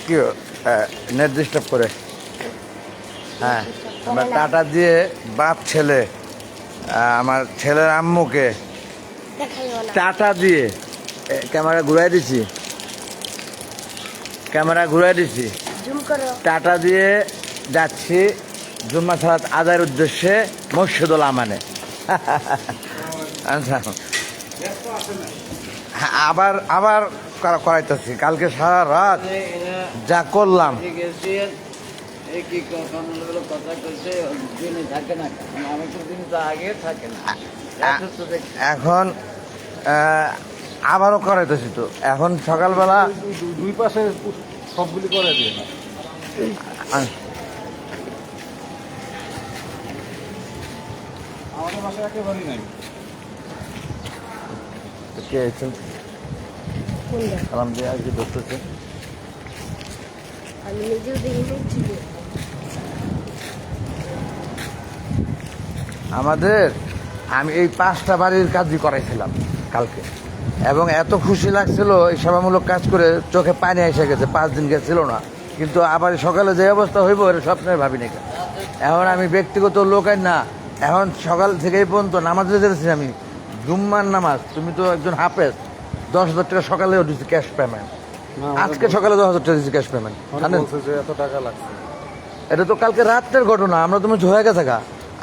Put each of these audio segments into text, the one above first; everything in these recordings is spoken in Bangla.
কি নেট ডিস্টার্ব করে। হ্যাঁ, আমরা টাটা দিয়ে বাপ ছেলে আমার ছেলের আম্মুকে টাটা দিয়ে ক্যামেরা ঘুরাই দিছি, টাটা দিয়ে যাচ্ছি জুম্মা সালাত আদায়ের উদ্দেশ্যে মসজিদুল আমানে। আচ্ছা, হ্যাঁ, আবার আবার করাইতেছি। কালকে সারা রাত যা করলাম, এখন আবারও করাইতেছি। তো এখন সকালবেলা দুই পাশে সবগুলি করে দিয়ে আমাদের বাসায় একেবারেই নাই। কে সালাম দিয়ে আর কি ধরতেছে? আমি নিজেও দেখি আমি এই 5টা বাড়ির কাজই করাইছিলাম কালকে, এবং এত খুশি লাগছিল এই সেবামূলক কাজ করে, চোখে পানি এসে গেছে। 5 দিন গেছিল না, কিন্তু আবার সকালে যে অবস্থা হইব এটা স্বপ্নের ভাবিনি। এখন আমি ব্যক্তিগত লোকের না, এখন সকাল থেকেই পর্যন্ত নামাজে যেতেছি আমি, জুম্মার নামাজ। তুমি তো একজন হাফেজ, 10,000 টাকা সকালে দিচ্ছি ক্যাশ পেমেন্ট। আজকে সকালে 10,000 টাকা দিচ্ছি ক্যাশ পেমেন্ট। এত টাকা লাগছে, এটা তো কালকে রাত্রের ঘটনা, আমরা তুমি হয়ে গেছে গা।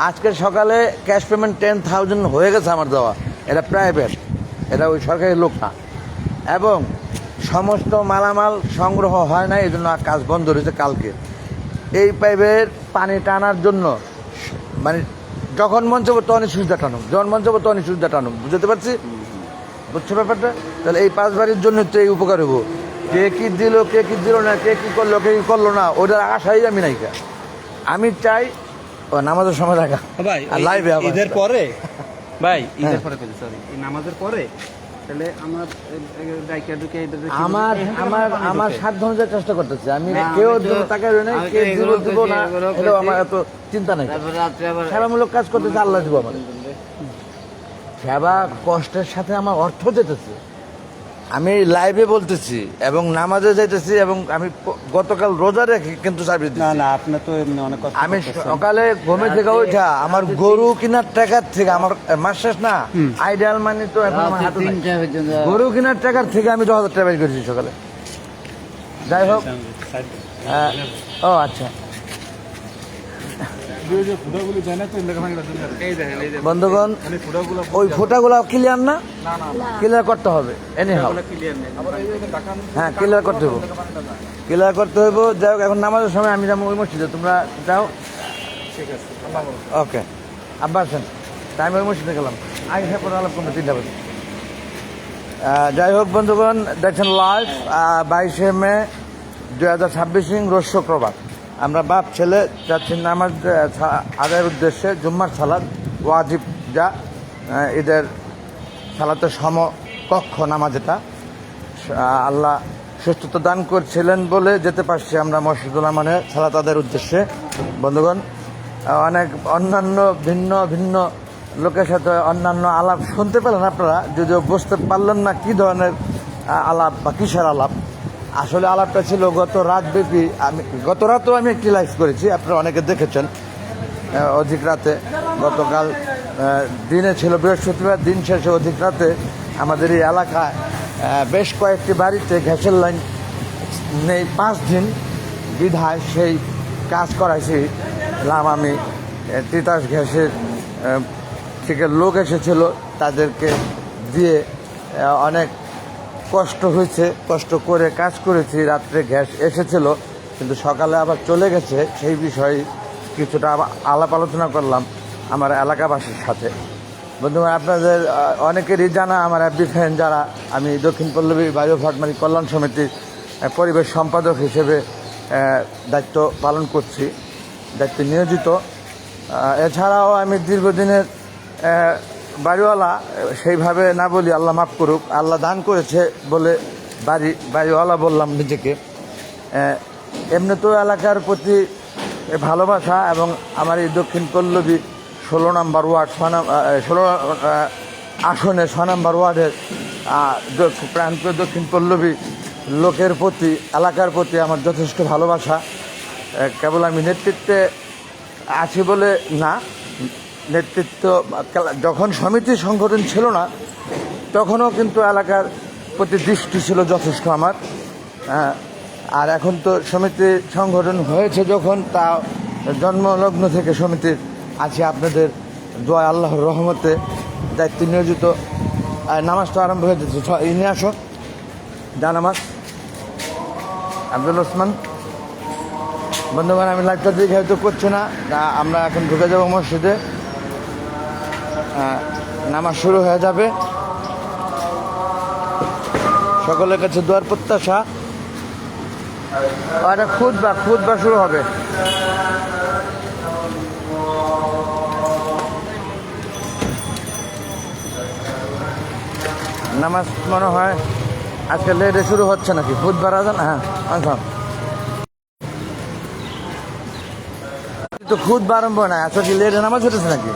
আজকে সকালে ক্যাশ পেমেন্ট 10,000 হয়ে গেছে আমার দেওয়া। এটা প্রাইভেট, এটা ওই সরকারি লোক না। এবং সমস্ত মালামাল সংগ্রহ হয় না, এই জন্য কাজ বন্ধ রয়েছে কালকে। এই পাইপের পানি টানার জন্য মানে যখন মন চাবো তখনই সুবিধা টানুক, যখন মন চাবো তখনই সুবিধা টানুক, বুঝতে পারছি? বুঝছো ব্যাপারটা? তাহলে এই 5 বাড়ির জন্য তো এই উপকার হবো। কে কি দিল, কে কি দিল না, কে কি করলো, কে কি করলো না, ওটার আশাই আমি নাইকা। আমি চাই ও নামাজের সময় রাখা ভাই লাইভে ঈদের পরে, ভাই ঈদের পরে সরি এই নামাজের পরে তাহলে আমার আমার সাধ্য অনুযায়ী চেষ্টা করতেছি। আমি কেউ তাকে কে দিব না, এটাও আমার এত চিন্তা নাই। সেবামূলক কাজ করতেছে, আল্লাহ দিব আমার। সেবা কষ্টের সাথে আমার অর্থ যেতেছে। আমি লাইভে বলতেছি এবং নামাজে যাইতেছি, এবং আমি গতকাল রোজা রেখে কিন্তু সার্ভিস দিচ্ছি। না আপনি তো এমনি অনেক কষ্ট। আমি সকালে ঘুমে থেকে ওঠা আমার গরু কেনার টাকার থেকে, আমার মাস শেষ না, আইডিয়াল মানি তো এখন আমার হাতে নাই। গরু কেনার টাকার থেকে আমি 10,000 টাকা বের করেছি সকালে। যাই হোক, ও আচ্ছা বন্ধুগণ, ওই ফোঁটাগুলো ক্লিয়ার না, ক্লিয়ার করতে হবে। হ্যাঁ, ক্লিয়ার করতে হবে, ক্লিয়ার করতে হইব। যাই হোক, এখন নামাজের সময় আমি যাবো ওই মসজিদে, তোমরা যাও। ঠিক আছে, ওকে। আব্বা আছেন, তাই আমি ওই মসজিদে গেলাম। আগে পরে আলাপ করবো 3টা বাজে। যাই হোক বন্ধুগণ, দেখছেন লাইভ 22শে মে 2026 রোজ শুক্রবার। আমরা বাপ ছেলে যাচ্ছি নামাজ আদায়ের উদ্দেশ্যে, জুম্মার সালাত ওয়াজিব, যা ঈদের সালাতের সমকক্ষ নামাজ। এটা আল্লাহ সুস্থতা দান করছিলেন বলে যেতে পারছি আমরা মসজিদুল আমানে সালাত আদায়ের উদ্দেশ্যে। বন্ধুগণ, অনেক অন্যান্য ভিন্ন ভিন্ন লোকের সাথে অন্যান্য আলাপ শুনতে পেলেন আপনারা, যদিও বুঝতে পারলেন না কী ধরনের আলাপ বা কিসের আলাপ। আসলে আলাপটা ছিল গত রাতব্যাপী। গত রাতেও আমি একটি লাইভ করেছি, আপনারা অনেকে দেখেছেন। অধিক রাতে, গতকাল দিনে ছিল বৃহস্পতিবার, দিন শেষে অধিক রাতে আমাদের এই এলাকায় বেশ কয়েকটি বাড়িতে গ্যাসের লাইন নেই 5 দিন বিধায় সেই কাজ করাইছিলাম আমি। তিতাস গ্যাসের থেকে লোক এসেছিল, তাদেরকে দিয়ে অনেক কষ্ট হয়েছে, কষ্ট করে কাজ করেছি। রাত্রে গ্যাস এসেছিল, কিন্তু সকালে আবার চলে গেছে। সেই বিষয়ে কিছুটা আলাপ আলোচনা করলাম আমার এলাকাবাসীর সাথে। বন্ধুরা, আপনাদের অনেকেরই জানা, আমার এফবি ফ্যান যারা, আমি দক্ষিণ পল্লবী বায়ু ভাটমারি কল্যাণ সমিতির পরিবেশ সম্পাদক হিসেবে দায়িত্ব পালন করছি, দায়িত্বে নিয়োজিত। এছাড়াও আমি দীর্ঘদিনের বাড়িওয়ালা, সেইভাবে না বলি, আল্লাহ মাফ করুক, আল্লাহ দান করেছে বলে বাড়িওয়ালা বললাম নিজেকে। এমনি তো এলাকার প্রতি ভালোবাসা, এবং আমার এই দক্ষিণ পল্লবী 16 নম্বর ওয়ার্ড 16 আসনে 6 নম্বর ওয়ার্ডের প্রান্তীয় দক্ষিণ পল্লবী লোকের প্রতি, এলাকার প্রতি আমার যথেষ্ট ভালোবাসা। কেবল আমি নেতৃত্বে আছি বলে না, নেতৃত্ব যখন সমিতি সংগঠন ছিল না তখনও কিন্তু এলাকার প্রতি দৃষ্টি ছিল যথেষ্ট আমার। আর এখন তো সমিতি সংগঠন হয়েছে যখন, তা জন্মলগ্ন থেকে সমিতির আছি। আপনাদের দোয়া, আল্লাহর রহমতে দায়িত্ব নিয়োজিত। নামাজ তো আরম্ভ হয়ে যাচ্ছে, নিয়ে আসো যা নামাজ। আব্দুল ওসমান বন্ধুগণ, আমি লাইভটা দেখে হয়তো করছি না, আমরা এখন ঢুকে যাবো মসজিদে, নামাজ শুরু হয়ে যাবে। সকলের কাছে দোয়ার প্রত্যাশা। আর খুতবা শুরু হবে। নামাজ মনে হয় আজকে লেটে শুরু হচ্ছে নাকি? খুতবার আজান, হ্যাঁ আচ্ছা, তো খুতবা আরম্ভ না, আজকে কি লেটে নামাজ হতেছে নাকি?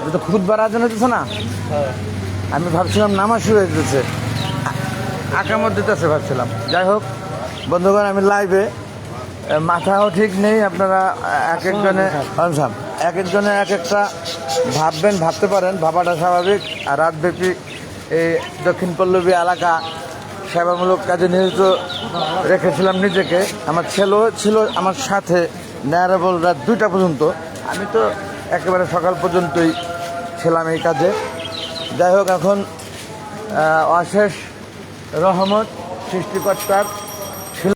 এটা তো খুতবার আজান হতেছে না। আমি ভাবছিলাম নামাজ শুরু হয়ে যেতেছে, আকামত দিতেছে ভাবছিলাম। যাই হোক বন্ধুগণ, আমি লাইভে, মাথাও ঠিক নেই। আপনারা এক একজনে এক একটা ভাবতে পারেন, ভাবাটা স্বাভাবিক। আর রাতব্যাপী এই দক্ষিণ পল্লবী এলাকা সেবামূলক কাজে নিয়োজিত রেখেছিলাম নিজেকে। আমার ছেলেও ছিল আমার সাথে ন্যায়ারেবল রাত 2টা পর্যন্ত। আমি তো একেবারে সকাল পর্যন্তই ছিলাম এই কাজে। যাই হোক, এখন অশেষ রহমত সৃষ্টিকর্তার